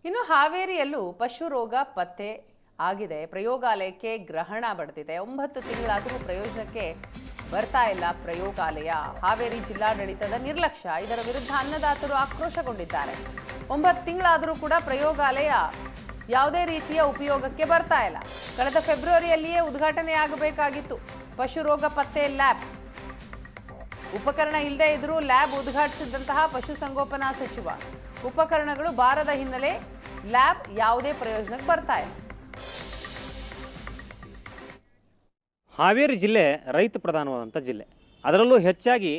ಇನ್ನು ಹಾವೇರಿಯಲ್ಲೂ ಪಶು ರೋಗ ಪತ್ತೆ ಆಗಿದೆ. ಪ್ರಯೋಗಾಲಯಕ್ಕೆ ಗ್ರಹಣ ಬಡ್ತಿದೆ. 9 ತಿಂಗಳಾದರೂ ಪ್ರಯೋಜನಕ್ಕೆ ಬರ್ತಾ ಇಲ್ಲ ಪ್ರಯೋಗಾಲಯ. ಹಾವೇರಿ ಜಿಲ್ಲಾಡಳಿತದ ನಿರ್ಲಕ್ಷ್ಯ, ಇದರ ವಿರುದ್ಧ ಅನ್ನದಾತರು ಆಕ್ರೋಶಗೊಂಡಿದ್ದಾರೆ. 9 ತಿಂಗಳಾದರೂ ಕೂಡ ಪ್ರಯೋಗಾಲಯ ಯಾವುದೇ ರೀತಿಯ ಉಪಯೋಗಕ್ಕೆ ಬರ್ತಾ ಇಲ್ಲ. ಕಳೆದ ಫೆಬ್ರವರಿಯಲ್ಲಿಯೇ ಉದ್ಘಾಟನೆಯಾಗಬೇಕಾಗಿತ್ತು ಪಶು ರೋಗ ಪತ್ತೆ ಲ್ಯಾಬ್. ಉಪಕರಣ ಇಲ್ಲದೆ ಇದ್ರೂ ಲ್ಯಾಬ್ ಉದ್ಘಾಟಿಸಿದಂತಹ ಪಶುಸಂಗೋಪನಾ ಸಚಿವ, ಉಪಕರಣಗಳು ಬಾರದ ಹಿನ್ನೆಲೆ ಲ್ಯಾಬ್ ಯಾವುದೇ ಪ್ರಯೋಜನಕ್ಕೆ ಬರ್ತಾ ಇಲ್ಲ. ಹಾವೇರಿ ಜಿಲ್ಲೆ ರೈತ ಪ್ರಧಾನವಾದಂಥ ಜಿಲ್ಲೆ, ಅದರಲ್ಲೂ ಹೆಚ್ಚಾಗಿ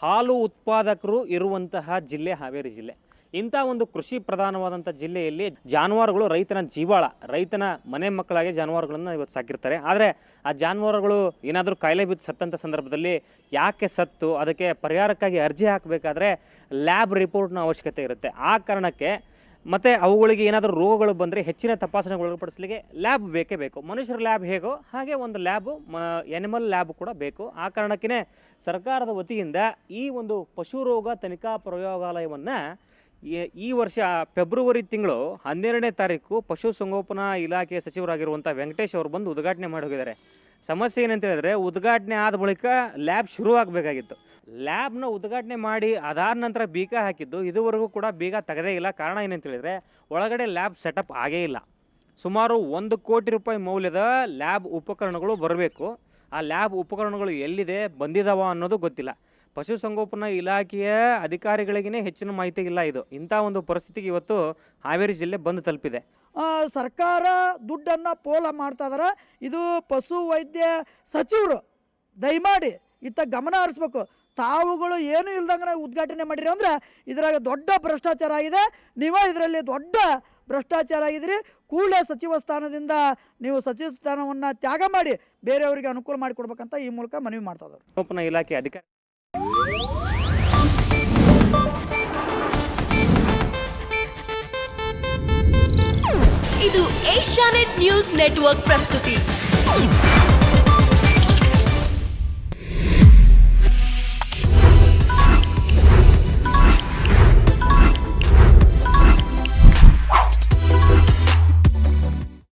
ಹಾಲು ಉತ್ಪಾದಕರು ಇರುವಂತಹ ಜಿಲ್ಲೆ ಹಾವೇರಿ ಜಿಲ್ಲೆ. ಇಂಥ ಒಂದು ಕೃಷಿ ಪ್ರಧಾನವಾದಂಥ ಜಿಲ್ಲೆಯಲ್ಲಿ ಜಾನುವಾರುಗಳು ರೈತನ ಜೀವಾಳ, ರೈತನ ಮನೆ ಮಕ್ಕಳಾಗಿ ಜಾನುವಾರುಗಳನ್ನು ಇವತ್ತು ಸಾಕಿರ್ತಾರೆ. ಆದರೆ ಆ ಜಾನುವಾರುಗಳು ಏನಾದರೂ ಕಾಯಿಲೆ ಬಿದ್ದು ಸತ್ತಂಥ ಸಂದರ್ಭದಲ್ಲಿ ಯಾಕೆ ಸತ್ತು, ಅದಕ್ಕೆ ಪರಿಹಾರಕ್ಕಾಗಿ ಅರ್ಜಿ ಹಾಕಬೇಕಾದ್ರೆ ಲ್ಯಾಬ್ ರಿಪೋರ್ಟ್ನ ಅವಶ್ಯಕತೆ ಇರುತ್ತೆ. ಆ ಕಾರಣಕ್ಕೆ ಮತ್ತು ಅವುಗಳಿಗೆ ಏನಾದರೂ ರೋಗಗಳು ಬಂದರೆ ಹೆಚ್ಚಿನ ತಪಾಸಣೆಗೆ ಒಳಪಡಿಸಲಿಕ್ಕೆ ಲ್ಯಾಬ್ ಬೇಕೇ ಬೇಕು. ಮನುಷ್ಯರ ಲ್ಯಾಬ್ ಹೇಗೋ ಹಾಗೆ ಒಂದು ಲ್ಯಾಬು, ಎನಿಮಲ್ ಲ್ಯಾಬ್ ಕೂಡ ಬೇಕು. ಆ ಕಾರಣಕ್ಕೇ ಸರ್ಕಾರದ ವತಿಯಿಂದ ಈ ಒಂದು ಪಶು ರೋಗ ತನಿಖಾ ಪ್ರಯೋಗಾಲಯವನ್ನು ಈ ವರ್ಷ ಫೆಬ್ರವರಿ ತಿಂಗಳು 12ನೇ ತಾರೀಕು ಪಶುಸಂಗೋಪನಾ ಇಲಾಖೆಯ ಸಚಿವರಾಗಿರುವಂಥ ವೆಂಕಟೇಶ್ ಅವರು ಬಂದು ಉದ್ಘಾಟನೆ ಮಾಡಿ ಹೋಗಿದ್ದಾರೆ. ಸಮಸ್ಯೆ ಏನಂತ ಹೇಳಿದ್ರೆ, ಉದ್ಘಾಟನೆ ಆದ ಬಳಿಕ ಲ್ಯಾಬ್ ಶುರುವಾಗಬೇಕಾಗಿತ್ತು. ಲ್ಯಾಬ್ನ ಉದ್ಘಾಟನೆ ಮಾಡಿ ಅದಾದ ನಂತರ ಬೀಗ ಹಾಕಿದ್ದು ಇದುವರೆಗೂ ಕೂಡ ಬೀಗ ತೆಗೆದೇ ಇಲ್ಲ. ಕಾರಣ ಏನಂತ ಹೇಳಿದ್ರೆ, ಒಳಗಡೆ ಲ್ಯಾಬ್ ಸೆಟಪ್ ಆಗೇ ಇಲ್ಲ. ಸುಮಾರು 1 ಕೋಟಿ ರೂಪಾಯಿ ಮೌಲ್ಯದ ಲ್ಯಾಬ್ ಉಪಕರಣಗಳು ಬರಬೇಕು. ಆ ಲ್ಯಾಬ್ ಉಪಕರಣಗಳು ಎಲ್ಲಿದೆ, ಬಂದಿದ್ದಾವ ಅನ್ನೋದು ಗೊತ್ತಿಲ್ಲ. ಪಶುಸಂಗೋಪನಾ ಇಲಾಖೆಯ ಅಧಿಕಾರಿಗಳಿಗೇ ಹೆಚ್ಚಿನ ಮಾಹಿತಿ ಇಲ್ಲ. ಇಂಥ ಒಂದು ಪರಿಸ್ಥಿತಿಗೆ ಇವತ್ತು ಹಾವೇರಿ ಜಿಲ್ಲೆ ಬಂದು ತಲುಪಿದೆ. ಸರ್ಕಾರ ದುಡ್ಡನ್ನು ಪೋಲ ಮಾಡ್ತಾ ಇದಾರೆ. ಇದು ಪಶು ವೈದ್ಯ ಸಚಿವರು ದಯಮಾಡಿ ಇತ್ತ ಗಮನ ಹರಿಸ್ಬೇಕು. ತಾವುಗಳು ಏನು ಇಲ್ದಂಗೆ ಉದ್ಘಾಟನೆ ಮಾಡಿರಿ ಅಂದ್ರೆ ಇದ್ರಾಗ ದೊಡ್ಡ ಭ್ರಷ್ಟಾಚಾರ ಆಗಿದೆ. ನೀವು ಇದರಲ್ಲಿ ದೊಡ್ಡ ಭ್ರಷ್ಟಾಚಾರ ಆಗಿದ್ರಿ. ಕೂಡಲೇ ಸಚಿವ ಸ್ಥಾನದಿಂದ ನೀವು ಸಚಿವ ಸ್ಥಾನವನ್ನು ತ್ಯಾಗ ಮಾಡಿ ಬೇರೆಯವರಿಗೆ ಅನುಕೂಲ ಮಾಡಿಕೊಡ್ಬೇಕಂತ ಈ ಮೂಲಕ ಮನವಿ ಮಾಡ್ತಾ ಇದ್ದಾರೆ. ಸಂಗೋಪನಾ ಇಲಾಖೆ ಅಧಿಕಾರಿ ಇದು ಏಷ್ಯಾನೆಟ್ ನ್ಯೂಸ್ ನೆಟ್ವರ್ಕ್ ಪ್ರಸ್ತುತಿ.